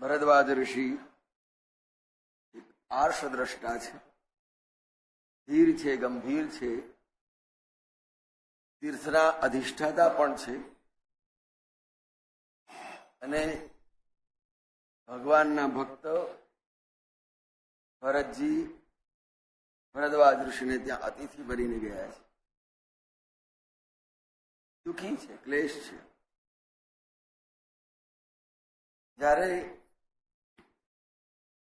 ભરદ્વાજ ઋષિ એક આર્ષદ્રષ્ટા છે, ધીર છે, ગંભીર છે, તીર્થના અધિષ્ઠાતા પણ છે અને ભગવાનના ભક્ત ભરતજી ભરદ્વાજ ઋષિને ત્યાં અતિથિ બનીને ગયા છે. દુઃખી છે, ક્લેશ છે. જ્યારે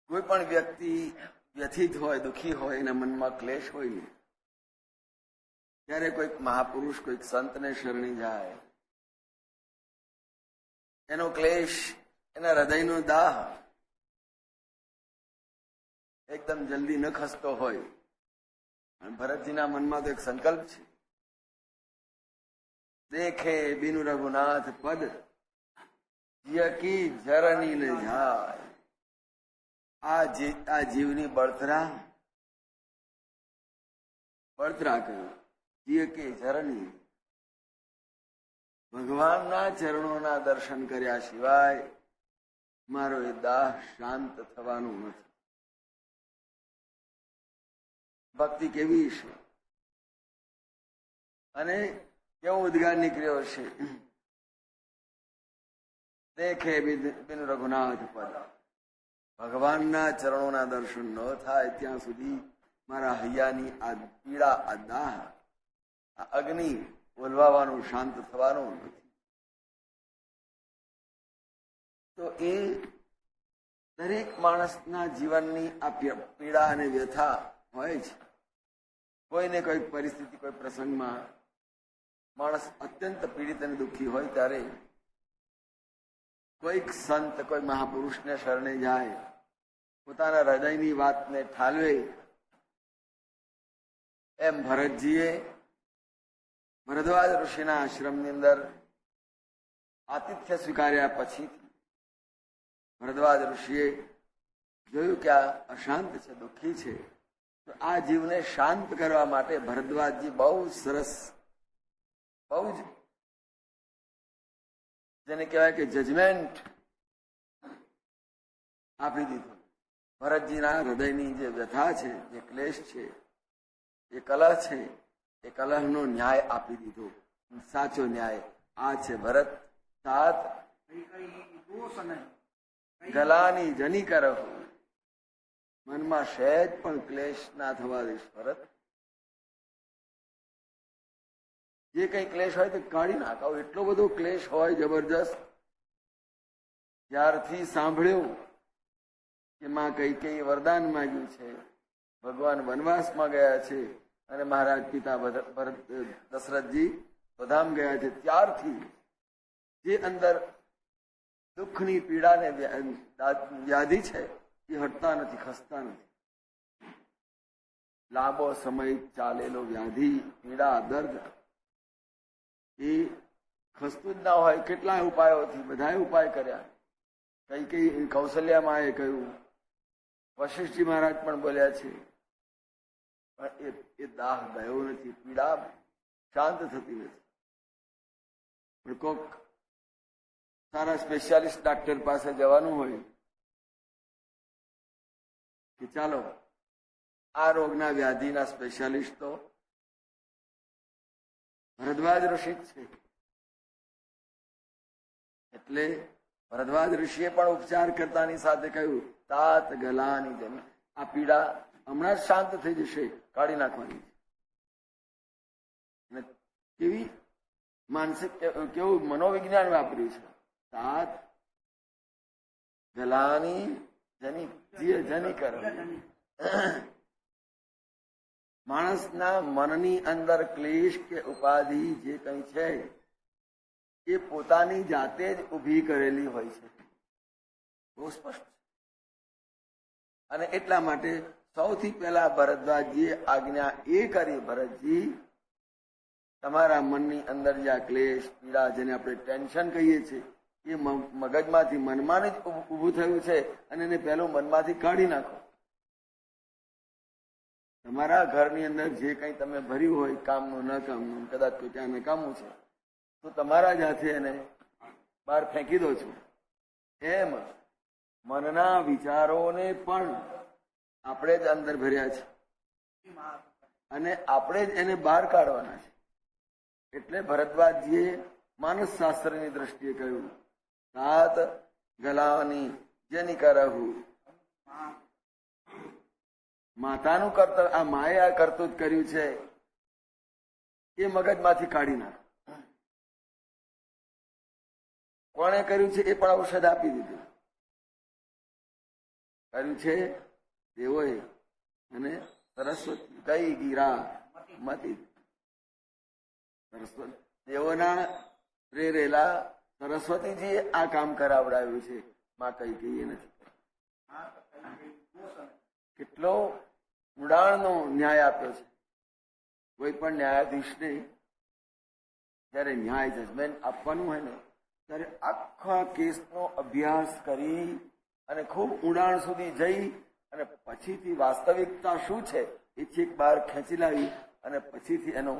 કોઈ પણ વ્યક્તિ વ્યથિત હોય, દુઃખી હોય, એના મનમાં ક્લેશ હોય ને, ત્યારે કોઈક મહાપુરુષ, કોઈક સંતને શરણી જાય, એનો ક્લેશ, એના હૃદયનો દાહ એકદમ જલ્દી ન ખસતો હોય. અને ભરતજીના મનમાં તો એક સંકલ્પ છે, દેખે બિનુ રઘુનાથ પદ યકી જરની ને જાય. આ જીવની બળતરા કર્યું. યકી જરની, ભગવાનના ચરણોના દર્શન કર્યા સિવાય મારો એ દાહ શાંત થવાનું નથી. ભક્તિ કેવી છે અને કેવો ઉદ્ગાર નીકળ્યો છે, દેખે બિન રઘુનાથ પદ. ભગવાનના ચરણોના દર્શન ન થાય ત્યાં સુધી મારા હૈયાની આ પીડા, આ દાહ, આ અગ્નિ ઓલવાવાનું, શાંત થવાનું નથી. તો એ દરેક માણસના જીવનની આ પીડા અને વ્યથા હોય છે. કોઈને કોઈ પરિસ્થિતિ, કોઈ પ્રસંગમાં માણસ અત્યંત પીડિત અને દુઃખી હોય ત્યારે કોઈક સંત, કોઈ મહાપુરુષને શરણે જાય, પોતાના હૃદયની વાતને ઠાલવે. એમ ભરતજીએ ભરદ્વાજ ઋષિના આશ્રમની અંદર આતિથ્ય સ્વીકાર્યા પછી ભરદ્વાજ ઋષિએ જોયું કે આ અશાંત છે, દુઃખી છે. તો આ જીવને શાંત કરવા માટે ભરદ્વાજજી બહુ સરસ, બહુ જ જેને કહેવાય કે જજમેન્ટ આપી દીધું. ભરતજીના હૃદયની જે વ્યથા છે, જે ક્લેશ છે, એ કલહ છે, એ કલહનો ન્યાય આપી દીધો. સાચો ન્યાય આ છે. ભરત સાત ગલાની જની કરો, મનમાં સહેજ પણ ક્લેશ ના થવા દઈશ ભરત. જે કઈ ક્લેશ હોય તો કાઢી નાખાવ. એટલો બધો ક્લેશ હોય જબરજસ્ત. ત્યારથી સાંભળ્યું કે માં કઈ વરદાન માંગ્યું છે, ભગવાન વનવાસમાં ગયા છે અને મહારાજ પિતા દશરથજી બધામ ગયા છે, ત્યારથી જે અંદર દુઃખની પીડા ને વ્યાધિ છે એ હટતા નથી, ખસતા નથી. લાંબો સમય ચાલેલો વ્યાધિ, પીડા, દર્દ એ ખસતું જ ના હોય. કેટલા ઉપાયોથી, બધાએ ઉપાય કર્યા. કઈ કૌશલ્યામાં એ કહ્યું, વશિષ્ઠજી મહારાજ પણ બોલ્યા છે, પણ એ દાહ ગયો નથી, પીડા શાંત થતી નથી. પણ કોક સારા સ્પેશિયાલિસ્ટ ડાક્ટર પાસે જવાનું હોય કે ચાલો આ રોગના વ્યાધિના સ્પેશિયાલિસ્ટ તો ભરદ્વાજ ઋષિ છે. એટલે ભરદ્વાજ ઋષિએ પણ ઉપચાર કરતાની સાથે કહ્યું, તાત ગલાની જમી, આ પીડા હમણાં જ શાંત થઈ જશે, કાઢી નાખવાની. અને કેવી માનસિક, કેવું મનોવિજ્ઞાન વાપર્યું છે. તાત ગલાની જની, જની કરો. માણસના મનની અંદર ક્લેશ કે ઉપાધિ જે કઈ છે એ પોતાની જાતે જ ઊભી કરેલી હોય છે. બહુ સ્પષ્ટ. અને એટલા માટે સૌથી પહેલા ભરદ્વાજજીએ આજ્ઞા એ કરી, ભરતજી તમારા મનની અંદર જે આ ક્લેશ, પીડા, જેને આપણે ટેન્શન કહીએ છીએ, એ મગજમાંથી, મનમાં જ ઊભું થયું છે અને એને પહેલું મનમાંથી કાઢી નાખો. તમારા ઘરની અંદર જે કંઈ તમે ભર્યું હોય, કામનું ન કામનું, કદાચ કોઈ ત્યાં નકામું છે તો તમારા જ હાથે એને બહાર ફેંકી દો છો. એમ મનના વિચારોને પણ આપણે જ અંદર ભર્યા છે અને આપણે જ એને બહાર કાઢવાના છે. એટલે ભરદ્વાજજીએ માનસ શાસ્ત્રની દ્રષ્ટિએ કહ્યું, તાત ગલાની જેની કરહુ. માતાનું કર્તવ્ય, આ માએ આ કરતું જ કર્યું છે એ મગજમાંથી કાઢી નાખ. કોણે કર્યું છે એ પણ ઔષધ આપી દીધું. કર્યું છે દેવોએ અને સરસ્વતી કઈ ગીરા મતી. સરસ્વતી દેવોના પ્રેરેલા સરસ્વતીજીએ આ કામ કરાવડાવ્યું છે. માં કઈ કહીએ નથી. કેટલો ઊંડાણનો ન્યાય આપ્યો છે. કોઈ પણ ન્યાયાધીશને જયારે ન્યાય જજમેન્ટ આપવાનું હોય ને ત્યારે આખા કેસનો અભ્યાસ કરી અને ખૂબ ઊંડાણ સુધી જઈ અને પછીથી વાસ્તવિકતા શું છે એ છેક બહાર ખેંચી લાવી અને પછીથી એનો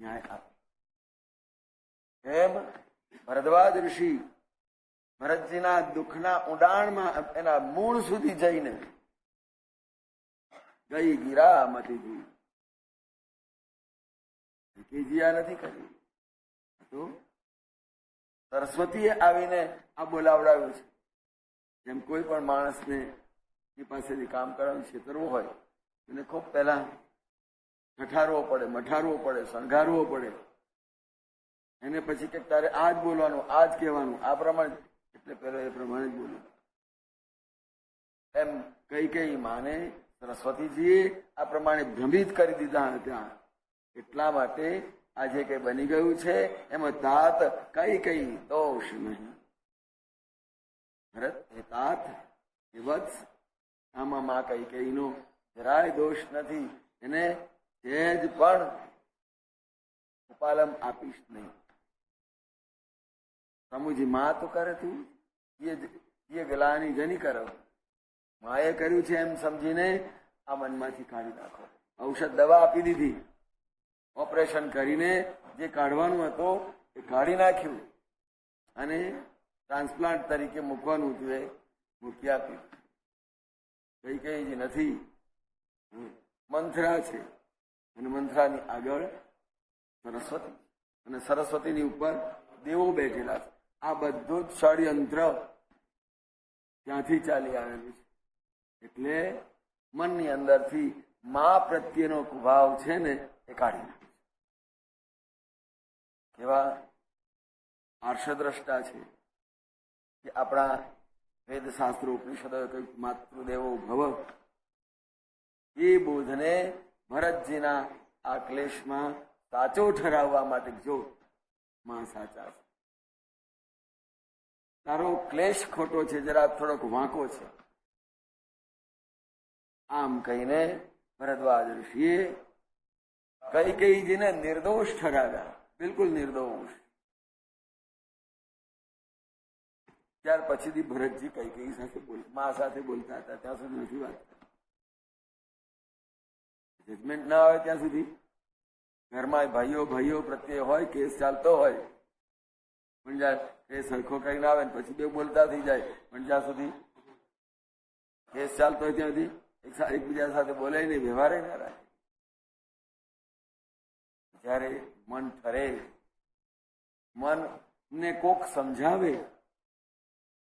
ન્યાય આપે. એમ ભરદ્વાજ ઋષિ ભરતજીના દુઃખના ઊંડાણમાં એના મૂળ સુધી જઈને ગઈ ગીરા મતીજી આ નથી કર્યું. તો સરસ્વતીએ આવીને આ બોલાવડાવ્યું છે. જેમ કોઈ પણ માણસને એ પાસેથી કામ કરવાનું છેતરવું હોય એને ખૂબ પહેલા ઠઠારવો પડે, મઠારવો પડે, શણગારવો પડે. એને પછી કે તારે આ જ બોલવાનું, આ જ કહેવાનું, આ પ્રમાણે. એટલે પેલો એ પ્રમાણે જ બોલ્યું. એમ કઈ માને સરસ્વતીજીએ આ પ્રમાણે ભ્રમિત કરી દીધા હતા. એટલા માટે આજે કઈ બની ગયું છે એમાં તાત કઈ દોષ નહીં. ભરત એ તાત એ વત્સ, આમાં માં કઈનો જરાય દોષ નથી. એને સહેજ પણ ઉપાલમ આપીશ નહીં. સમુજી માં તો કરે તું એ ગલાની જની કરો. માએ કર્યું છે એમ સમજીને આ મનમાંથી કાઢી નાખો. ઔષધ દવા આપી દીધી. ઓપરેશન કરીને જે કાઢવાનું હતો એ કાઢી નાખ્યું અને ટ્રાન્સપ્લાન્ટ તરીકે મૂકવાનું હતું એ મૂકી આપ્યું. કઈ જે નથી, મંથરા છે અને મંથરાની આગળ સરસ્વતી અને સરસ્વતીની ઉપર દેવો બેઠેલા છે. આ બધું જ ષડયંત્ર ત્યાંથી ચાલી આવેલું છે. એટલે મનની અંદરથી મા પ્રત્યેનો કુભાવ છે ને એ કાઢી નાખે. કેવા આર્ષદ્રષ્ટા છે કે આપણા વેદશાસ્ત્રો ઉપનિષદો કંઈક માતૃદેવો ભવ એ બોધને ભરતજીના આ ક્લેશમાં સાચો ઠરાવવા માટે જો માં સાચા છે. તારો ક્લેશ ખોટો છે, જરા થોડોક વાંકો છે. આમ કહીને ભરદ્વાજ ઋષિએ કઈજીને નિર્દોષ ઠરાવ્યા. બિલકુલ નિર્દોષ. ત્યાર પછીથી ભરતજી કઈ સાથે મા સાથે બોલતા હતા ત્યાં સુધી નથી વાત. જજમેન્ટ ના આવે ત્યાં સુધી ઘરમાં ભાઈઓ પ્રત્યે હોય, કેસ ચાલતો હોય, પણ જ્યાં કેસ સરખો કરીને આવે ને પછી બે બોલતા થઈ જાય, પણ જ્યાં સુધી કેસ ચાલતો હોય ત્યાં સુધી એકબીજા સાથે બોલે નહીં, વ્યવહારે ના રાખે. જયારે મન ઠરે, મનને કોક સમજાવે.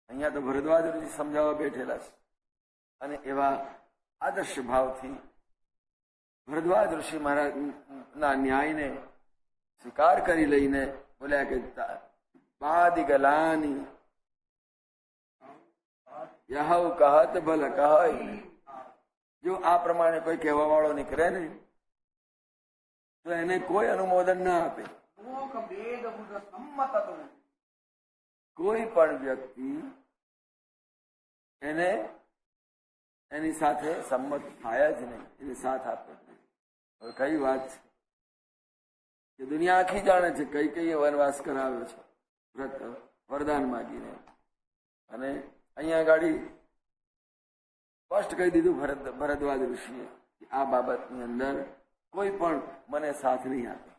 અહીંયા તો ભરદ્વાજ ઋષિ સમજાવવા બેઠેલા છે અને એવા આદર્શ ભાવથી ભરદ્વાજ ઋષિ મહારાજના ન્યાયને સ્વીકાર કરી લઈને બોલ્યા કે પાદી ગલાની યહુ કહત ભલ કહે. જો આ પ્રમાણે કોઈ કહેવા વાળો નીકળે ને તો એને કોઈ અનુમોદન ના આપે. કોઈ પણ વ્યક્તિ એને એની સાથે સંમત થાય જ નહીં, એને સાથ આપે નહીં. હવે કઈ વાત છે કે દુનિયા આખી જાણે છે કઈ વનવાસ કરાવ્યો છે વ્રત વરદાન માગીને. અને અહીંયા ગાડી સ્પષ્ટ કહી દીધું ભરદ્વાજ ઋષિએ કે આ બાબતની અંદર કોઈ પણ મને સાથ નહીં આપે.